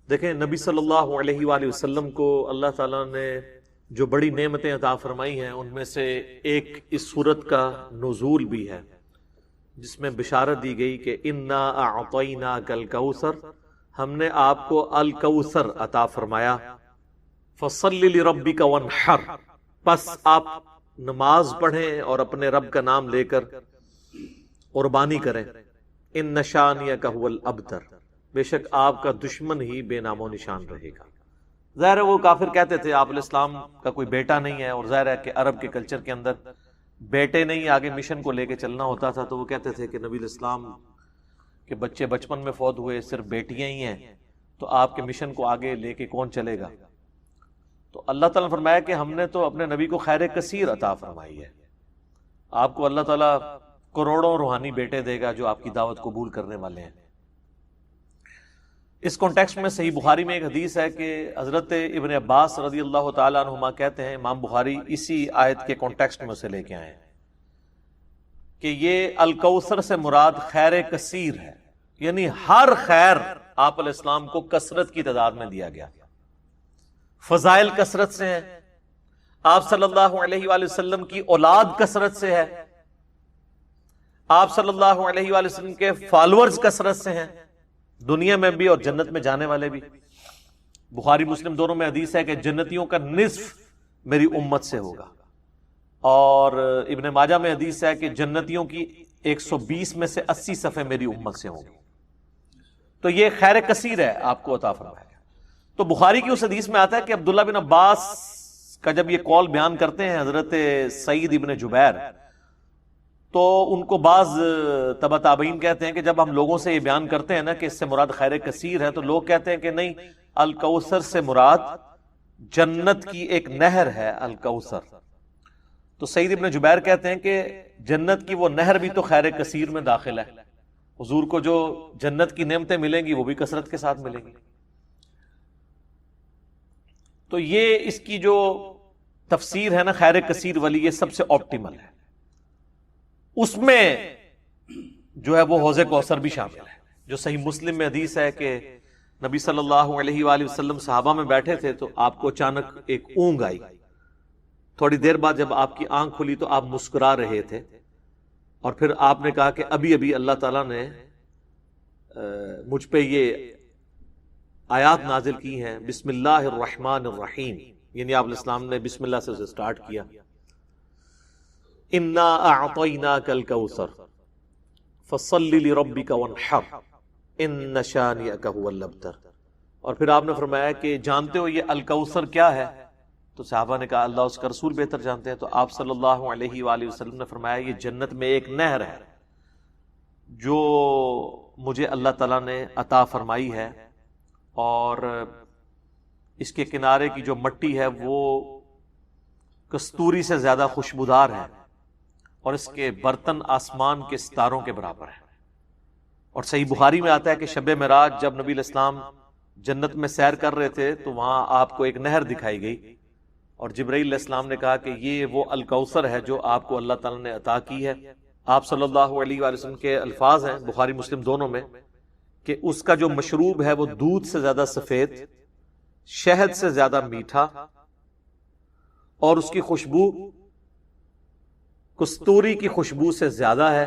دیکھیں نبی صلی اللہ علیہ وآلہ وسلم کو اللہ تعالیٰ نے جو بڑی نعمتیں عطا فرمائی ہیں ان میں سے ایک اس سورت کا نزول بھی ہے، جس میں بشارت دی گئی کہ انا اعطیناک الکوثر، ہم نے آپ کو الکوثر عطا فرمایا، فصل لربک وانحر، پس آپ نماز پڑھیں اور اپنے رب کا نام لے کر قربانی کریں، ان شانئک ھو الابتر، بے شک آپ کا دشمن ہی بے نام و نشان رہے گا۔ ظاہر ہے وہ کافر کہتے تھے آپ علیہ السلام کا کوئی بیٹا نہیں ہے، اور ظاہر ہے کہ عرب کے کلچر کے اندر بیٹے نہیں آگے مشن کو لے کے چلنا ہوتا تھا، تو وہ کہتے تھے کہ نبی علیہ السلام کے بچے بچپن میں فوت ہوئے، صرف بیٹیاں ہی ہیں، تو آپ کے مشن کو آگے لے کے کون چلے گا؟ تو اللہ تعالیٰ نے فرمایا کہ ہم نے تو اپنے نبی کو خیر کثیر عطا فرمائی ہے، آپ کو اللہ تعالیٰ کروڑوں روحانی بیٹے دے گا جو آپ کی دعوت قبول کرنے والے ہیں۔ اس کانٹیکسٹ میں صحیح بخاری میں ایک حدیث ہے کہ حضرت ابن عباس رضی اللہ تعالیٰ عنہما کہتے ہیں، امام بخاری اسی آیت کے کانٹیکسٹ میں سے لے کے آئے ہیں کہ یہ الکوثر سے مراد خیر کثیر ہے، یعنی ہر خیر آپ علیہ السلام کو کثرت کی تعداد میں دیا گیا، فضائل کثرت سے ہیں، آپ صلی اللہ علیہ وآلہ وسلم کی اولاد کثرت سے ہے، آپ صلی اللہ علیہ وآلہ وسلم کے فالورز کثرت سے ہیں، دنیا میں بھی اور جنت میں جانے والے بھی۔ بخاری مسلم دونوں میں حدیث ہے کہ جنتیوں کا نصف میری امت سے ہوگا، اور ابن ماجہ میں حدیث ہے کہ جنتیوں کی 120 میں سے 80 صفحے میری امت سے ہوں گی۔ تو یہ خیر کثیر ہے آپ کو عطا فرمایا گیا۔ تو بخاری کی اس حدیث میں آتا ہے کہ عبداللہ بن عباس کا جب یہ قول بیان کرتے ہیں حضرت سعید ابن جبیر، تو ان کو بعض تبع تابعین کہتے ہیں کہ جب ہم لوگوں سے یہ بیان کرتے ہیں نا کہ اس سے مراد خیر کثیر ہے، تو لوگ کہتے ہیں کہ نہیں، الکوثر سے مراد جنت کی ایک نہر ہے الکوثر۔ تو سعید ابن جبیر کہتے ہیں کہ جنت کی وہ نہر بھی تو خیر کثیر میں داخل ہے، حضور کو جو جنت کی نعمتیں ملیں گی وہ بھی کثرت کے ساتھ ملیں گی۔ تو یہ اس کی جو تفسیر ہے نا خیر کثیر والی، یہ سب سے آپٹیمل ہے، اس میں جو ہے وہ حوض کوثر بھی شامل ہے۔ جو صحیح مسلم میں حدیث ہے کہ نبی صلی اللہ علیہ وآلہ وسلم صحابہ میں بیٹھے تھے تو آپ کو اچانک ایک اونگ آئی، تھوڑی دیر بعد جب آپ کی آنکھ کھلی تو آپ مسکرا رہے تھے، اور پھر آپ نے کہا کہ ابھی ابھی اللہ تعالیٰ نے مجھ پہ یہ آیات نازل کی ہیں، بسم اللہ الرحمن الرحیم، یعنی آپ علیہ السلام نے بسم اللہ سے اسے سٹارٹ کیا، انا اعطیناک الکوثر فصل لربک وانحر ان شانئک ھو الابتر۔ اور پھر آپ نے فرمایا کہ جانتے ہو یہ الکوثر کیا ہے؟ تو صحابہ نے کہا اللہ اس کا رسول بہتر جانتے ہیں۔ تو آپ صلی اللہ علیہ وآلہ وسلم نے فرمایا یہ جنت میں ایک نہر ہے جو مجھے اللہ تعالیٰ نے عطا فرمائی ہے، اور اس کے کنارے کی جو مٹی ہے وہ کستوری سے زیادہ خوشبودار ہے، اور اس کے برتن آسمان کے ستاروں کے برابر ہیں۔ اور صحیح بخاری میں آتا ہے کہ شب معراج جب نبی علیہ السلام جنت میں سیر کر رہے تھے تو وہاں آپ کو ایک نہر دکھائی گئی، اور جبرائیل علیہ السلام نے کہا کہ یہ وہ الکوثر ہے جو آپ کو اللہ تعالیٰ نے عطا کی ہے۔ آپ صلی اللہ علیہ وآلہ وسلم کے الفاظ ہیں بخاری مسلم دونوں میں کہ اس کا جو مشروب ہے وہ دودھ سے زیادہ سفید، شہد سے زیادہ میٹھا، اور اس کی خوشبو کستوری کی خوشبو سے زیادہ ہے،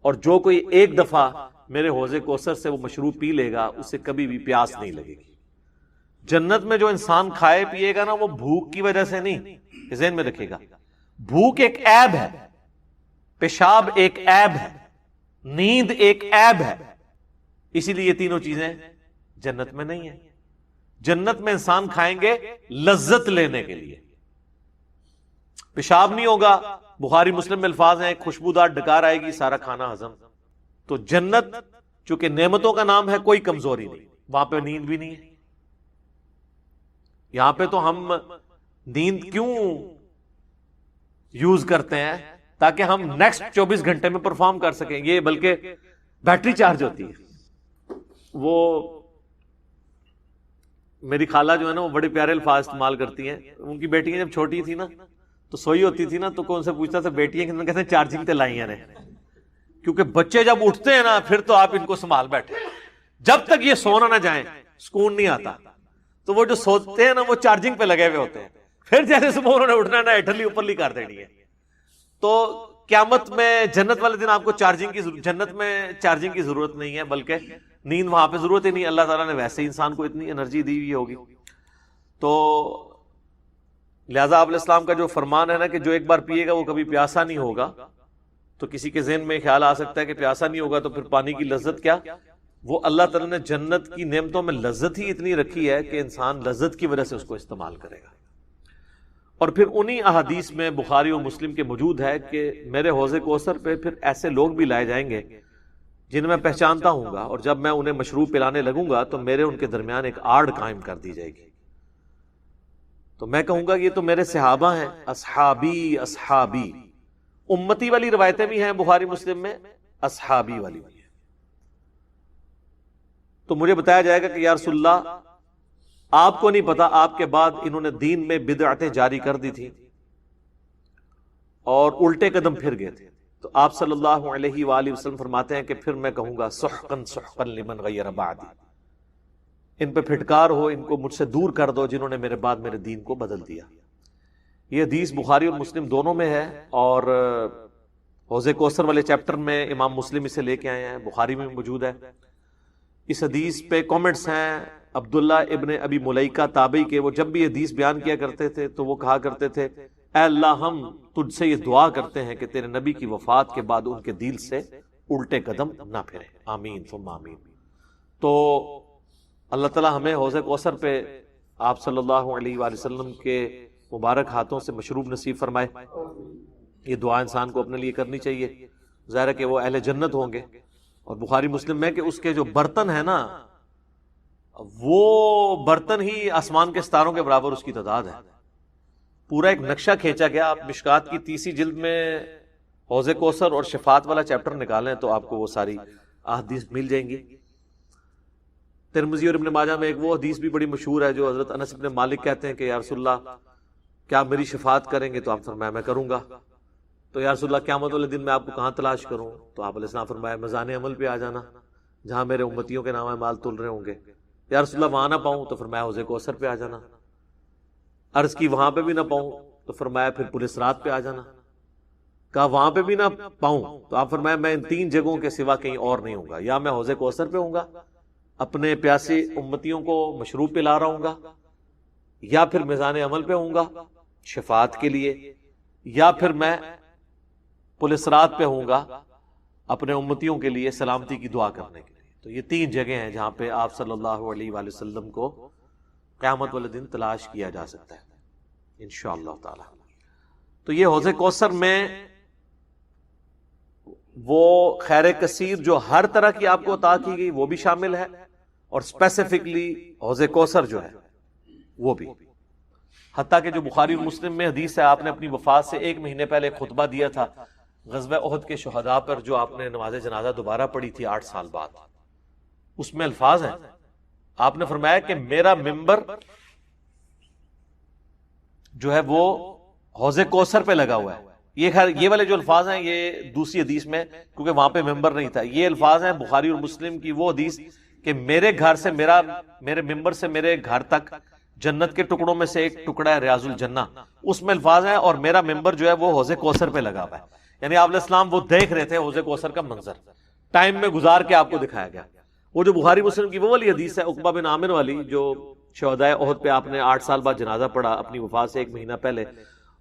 اور جو کوئی ایک دفعہ میرے حوض کوثر سے وہ مشروب پی لے گا اسے کبھی بھی پیاس نہیں لگے گی۔ جنت میں جو انسان کھائے پیے گا نا وہ بھوک کی وجہ سے نہیں، ذہن میں رکھے گا، بھوک ایک عیب ہے، پیشاب ایک عیب ہے، نیند ایک عیب ہے، اسی لیے یہ تینوں چیزیں جنت میں نہیں ہیں۔ جنت میں انسان کھائیں گے لذت لینے کے لیے، پیشاب نہیں ہوگا، بخاری مسلم میں الفاظ ہیں ایک خوشبودار ڈکار آئے گی سارا کھانا ہضم۔ تو جنت چونکہ نعمتوں کا نام ہے کوئی کمزوری نہیں، وہاں پہ نیند بھی نہیں ہے۔ یہاں پہ تو ہم نیند کیوں یوز کرتے ہیں؟ تاکہ ہم نیکسٹ 24 گھنٹے میں پرفارم کر سکیں، یہ بلکہ بیٹری چارج ہوتی ہے۔ وہ میری خالہ جو ہے نا وہ بڑے پیارے الفاظ استعمال کرتی ہیں، ان کی بیٹیاں جب چھوٹی تھی نا تو سوئی ہوتی تھی نا تو کون سے پوچھتا تھا بیٹیاں کتنے، کہتے ہیں چارجنگ تے لائیاں نے، کیونکہ بچے جب اٹھتے ہیں نا پھر تو آپ ان کو سنبھال بیٹھے، جب تک یہ سونا نہ جائیں سکون نہیں آتا. تو وہ جو سوتے ہیں نا وہ چارجنگ پہ لگے ہوئے ہوتے ہیں, پھر جیسے صبح انہوں نے اٹھنا نا اٹھلی اوپرلی کر دینی ہے. تو قیامت میں جنت والے دن آپ کو جنت میں چارجنگ کی ضرورت نہیں ہے, بلکہ نیند وہاں پہ ضرورت ہی نہیں. اللہ تعالیٰ نے ویسے ہی انسان کو اتنی انرجی دی ہوئی ہوگی. تو لہٰذا آپ علیہ السلام کا جو فرمان ہے نا کہ جو ایک بار پیے گا وہ کبھی پیاسا نہیں ہوگا. تو کسی کے ذہن میں خیال آ سکتا ہے کہ پیاسا نہیں ہوگا تو پھر پانی کی لذت کیا. وہ اللہ تعالیٰ نے جنت کی نعمتوں میں لذت ہی اتنی رکھی ہے کہ انسان لذت کی وجہ سے اس کو استعمال کرے گا. اور پھر انہی احادیث میں بخاری اور مسلم کے موجود ہے کہ میرے حوض کوثر پہ پھر ایسے لوگ بھی لائے جائیں گے جنہیں میں پہچانتا ہوں گا, اور جب میں انہیں مشروب پلانے لگوں گا تو میرے ان کے درمیان ایک آڑ قائم کر دی جائے گی. تو میں کہوں گا یہ تو میرے صحابہ ہیں, اصحابی اصحابی. امتی والی روایتیں بھی ہیں بخاری مسلم میں, اصحابی والی بھی ہیں. تو مجھے بتایا جائے گا کہ یا رسول اللہ آپ کو نہیں پتا آپ کے بعد انہوں نے دین میں بدعتیں جاری کر دی تھی اور الٹے قدم پھر گئے تھے. تو آپ صلی اللہ علیہ وآلہ وسلم فرماتے ہیں کہ پھر میں کہوں گا سحقا سحقا لمن غیر بعدی, ان پہ پھٹکار ہو, ان کو مجھ سے دور کر دو جنہوں نے میرے بعد میرے دین کو بدل دیا. یہ حدیث بخاری اور مسلم دونوں میں ہے, اور حوض کوثر والے چیپٹر میں امام مسلم اسے لے کے آئے ہیں, بخاری میں موجود ہے. اس حدیث پہ کامنٹس ہیں عبداللہ ابن ابی ملیکہ تابعی کے. وہ جب بھی حدیث بیان کیا کرتے تھے تو وہ کہا کرتے تھے اے اللہ ہم تجھ سے یہ دعا کرتے ہیں کہ تیرے نبی کی وفات کے بعد ان کے دل سے الٹے قدم نہ پھریں, آمین ثم آمین. تو اللہ تعالیٰ ہمیں حوض کوثر پہ آپ صلی اللہ علیہ وآلہ وسلم کے مبارک ہاتھوں سے مشروب نصیب فرمائے. یہ دعا انسان کو اپنے لیے کرنی چاہیے. ظاہر ہے کہ وہ اہل جنت ہوں گے. اور بخاری مسلم میں کہ اس کے جو برتن ہیں نا وہ برتن ہی آسمان کے ستاروں کے برابر اس کی تعداد ہے. پورا ایک نقشہ کھینچا گیا. آپ مشکات کی 30 جلد میں حوض کوثر اور شفاعت والا چیپٹر نکالیں تو آپ کو وہ ساری احادیث مل جائیں گی. ترمذی اور ابن ماجہ میں ایک وہ حدیث بھی بڑی مشہور ہے جو حضرت انس بن مالک کہتے ہیں کہ یا رسول اللہ کیا میری شفاعت کریں گے؟ تو آپ فرمایا میں کروں گا. تو یا رسول اللہ قیامت والے دن میں آپ کو کہاں تلاش کروں؟ تو آپ علیہ السلام فرمایا میزان عمل پہ آ جانا جہاں میرے امتیوں کے نام مال تل رہے ہوں گے. یا رسول اللہ وہاں نہ پاؤں تو فرمایا حوض کوثر پہ آ جانا. عرض کی وہاں پہ بھی نہ پاؤں تو فرمایا پھر پل صراط پہ آ جانا. کہا وہاں پہ بھی نہ پاؤں تو آپ فرمایا میں ان 3 جگہوں کے سوا کہیں اور نہیں ہوں گا, یا میں حوض کوثر پہ ہوں گا اپنے پیاسے امتیوں کو مشروب پلا رہا ہوں گا, یا پھر میزان عمل پہ ہوں گا شفاعت کے لیے, یا پھر میں پل صراط پہ ہوں گا اپنے امتیوں کے لیے سلامتی کی دعا کرنے کے لیے. تو یہ 3 جگہیں ہیں جہاں پہ آپ صلی اللہ علیہ وآلہ وسلم کو قیامت والے دن تلاش کیا جا سکتا ہے انشاءاللہ تعالی. تو یہ حوض کوثر میں وہ خیر کثیر جو ہر طرح کی آپ کو عطا کی گئی وہ بھی شامل ہے, اور اسپیسیفکلی حوض کوثر جو ہے وہ بھی. حتیٰ کہ جو بخاری اور مسلم میں حدیث ہے آپ نے اپنی وفات سے 1 مہینے پہلے خطبہ دیا تھا غزوہ احد کے شہداء پر, جو آپ نے نماز جنازہ دوبارہ پڑھی تھی 8 سال بعد. اس میں الفاظ ہیں آپ نے فرمایا کہ میرا ممبر جو ہے وہ حوض کوثر پہ لگا ہوا ہے. یہ والے جو الفاظ ہیں یہ دوسری حدیث میں, کیونکہ وہاں پہ ممبر نہیں تھا. یہ الفاظ ہیں بخاری اور مسلم کی وہ حدیث کہ میرے گھر سے میرے ممبر سے میرے گھر تک جنت کے ٹکڑوں میں سے ایک ٹکڑا ہے ریاض الجنہ. اس میں الفاظ ہیں اور میرا ممبر جو ہے وہ حوض کوثر پہ لگا ہوا ہے. یعنی آپ علیہ السلام وہ دیکھ رہے تھے حوض کوثر کا منظر, ٹائم میں گزار کے آپ کو دکھایا گیا. وہ جو بخاری مسلم کی وہ والی حدیث ہے عقبہ بن عامر والی, جو شہدائے احد پہ آپ نے 8 سال بعد جنازہ پڑھا اپنی وفات سے 1 مہینہ پہلے,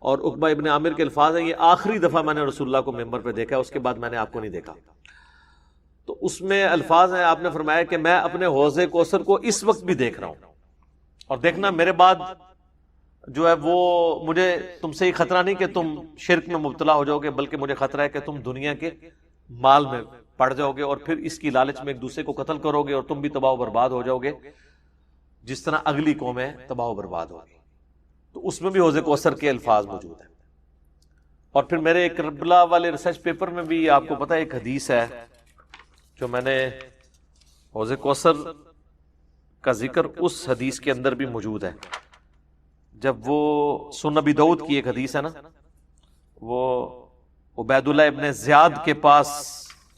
اور عقبہ ابن عامر کے الفاظ ہیں یہ آخری دفعہ میں نے رسول اللہ کو ممبر پہ دیکھا, اس کے بعد میں نے آپ کو نہیں دیکھا. تو اس میں الفاظ ہیں آپ نے فرمایا کہ میں اپنے حوض کوثر کو اس وقت بھی دیکھ رہا ہوں, اور دیکھنا میرے بعد جو ہے وہ مجھے تم سے یہ خطرہ نہیں کہ تم شرک میں مبتلا ہو جاؤ گے, بلکہ مجھے خطرہ ہے کہ تم دنیا کے مال میں پڑ جاؤ گے اور پھر اس کی لالچ میں ایک دوسرے کو قتل کرو گے اور تم بھی تباہ و برباد ہو جاؤ گے جس طرح اگلی قومیں تباہ و برباد ہوگی. تو اس میں بھی حوض کوثر کے الفاظ موجود ہیں. اور پھر میرے کربلا والے ریسرچ پیپر میں بھی آپ کو پتہ ہے ایک حدیث ہے جو میں نے حوض کوثر کا ذکر اس حدیث کے اندر بھی موجود ہے. جب وہ سنن ابی داؤد کی ایک حدیث ہے نا, وہ عبید اللہ ابن زیاد کے پاس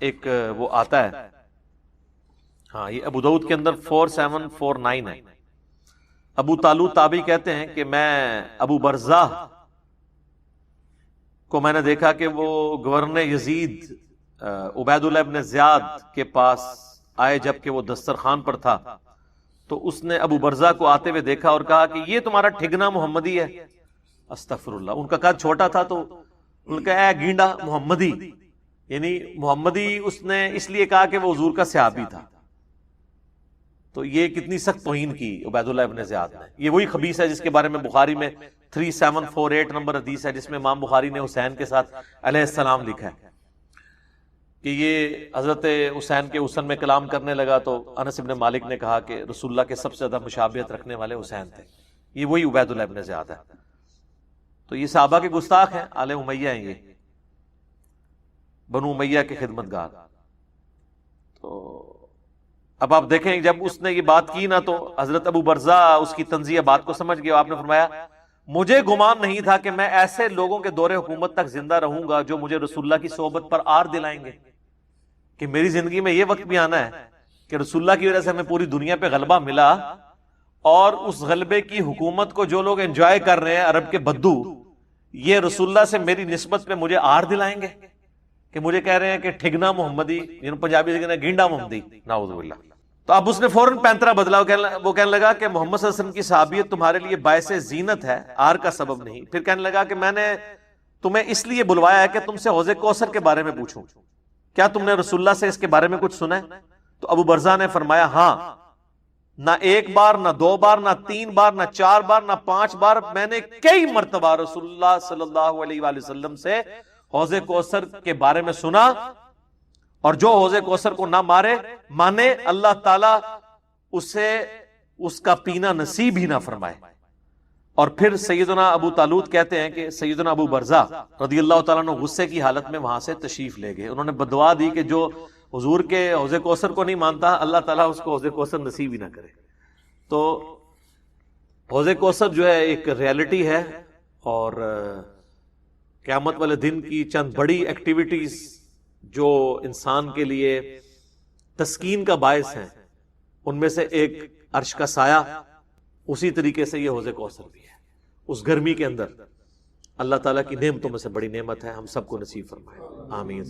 ایک وہ آتا ہے ہاں یہ ابو داؤد کے اندر 4749 ہے۔ ابو طالوت تابعی کہتے ہیں کہ میں ابو برزہ کو میں نے دیکھا کہ وہ گورنر یزید عبید اللہ ابن زیاد کے پاس آئے جبکہ وہ دسترخوان پر تھا، تو اس نے ابو برزہ کو آتے ہوئے دیکھا اور کہا کہ یہ تمہارا ٹھگنا محمدی ہے۔ استغفر اللہ، ان کا قد چھوٹا تھا تو ان کا اے گینڈا محمدی، یعنی محمدی اس نے اس لیے کہا کہ وہ حضور کا صحابی تھا۔ تو یہ کتنی سخت توہین کی عبید اللہ ابن زیاد نے۔ یہ وہی خبیث ہے جس کے بارے میں بخاری میں 3748 نمبر حدیث ہے، جس میں امام بخاری نے حسین کے ساتھ علیہ السلام لکھا ہے کہ یہ حضرت حسین کے حسن میں کلام کرنے لگا تو انس ابن مالک نے کہا کہ رسول اللہ کے سب سے زیادہ مشابہت رکھنے والے حسین تھے۔ یہ وہی عبید اللہ ابن زیاد ہے۔ تو یہ صحابہ کے گستاخ ہیں، آل امیہ ہیں، یہ بنو امیہ کے خدمتگار۔ تو اب آپ دیکھیں جب اس نے یہ بات کی نا تو حضرت ابو برزہ اس کی طنزیہ بات کو سمجھ گیا۔ آپ نے فرمایا مجھے گمان نہیں تھا کہ میں ایسے لوگوں کے دور حکومت تک زندہ رہوں گا جو مجھے رسول اللہ کی صحبت پر آر دلائیں گے، کہ میری زندگی میں یہ وقت بھی آنا ہے کہ رسول اللہ کی وجہ سے ہمیں پوری دنیا پہ غلبہ ملا، اور اس غلبے کی حکومت کو جو لوگ انجوائے کر رہے ہیں عرب کے بدو، یہ رسول اللہ سے میری نسبت پہ مجھے آر دلائیں گے، کہ مجھے کہہ رہے ہیں کہ ٹھگنا محمدی، یعنی پنجابی سے کہنا گینڈا محمدی، نعوذ باللہ۔ تو اب اس نے فوراً پینترا بدلا، وہ کہنے لگا کہ محمد صلی اللہ علیہ وسلم کی صحابیت تمہارے لیے باعث زینت ہے، آر کا سبب نہیں۔ پھر کہنے لگا کہ میں نے تمہیں اس لیے بلوایا ہے کہ تم سے حوض کوثر کے بارے میں پوچھوں، کیا تم نے رسول اللہ سے اس کے بارے میں کچھ سنا ہے؟ تو ابو برزہ نے فرمایا ہاں، نہ ایک بار، نہ دو بار، نہ تین بار، نہ چار بار، نہ 5 بار، میں نے کئی مرتبہ رسول اللہ صلی اللہ علیہ وآلہ وسلم سے حوض کوثر کے بارے میں سنا، اور جو حوض کوثر کو نہ مانے اللہ تعالیٰ اسے اس کا پینا نصیب ہی نہ فرمائے۔ اور پھر سیدنا ابو طالوت کہتے ہیں کہ سیدنا ابو برزہ رضی اللہ تعالیٰ عنہ غصے کی حالت میں وہاں سے تشریف لے گئے۔ انہوں نے بدعا دی کہ جو حضور کے حوض کوثر کو نہیں مانتا اللہ تعالیٰ اس کو حوض کوثر نصیب ہی نہ کرے۔ تو حوض کوثر جو ہے ایک ریالٹی ہے، اور قیامت والے دن کی چند بڑی ایکٹیویٹیز جو انسان کے لیے تسکین کا باعث ہیں، ان میں سے ایک عرش کا سایہ، اسی طریقے سے یہ حوض کوثر بھی ہے۔ اس گرمی کے اندر اللہ تعالیٰ کی نعمتوں میں سے بڑی نعمت ہے، ہم سب کو نصیب فرمائے، آمین۔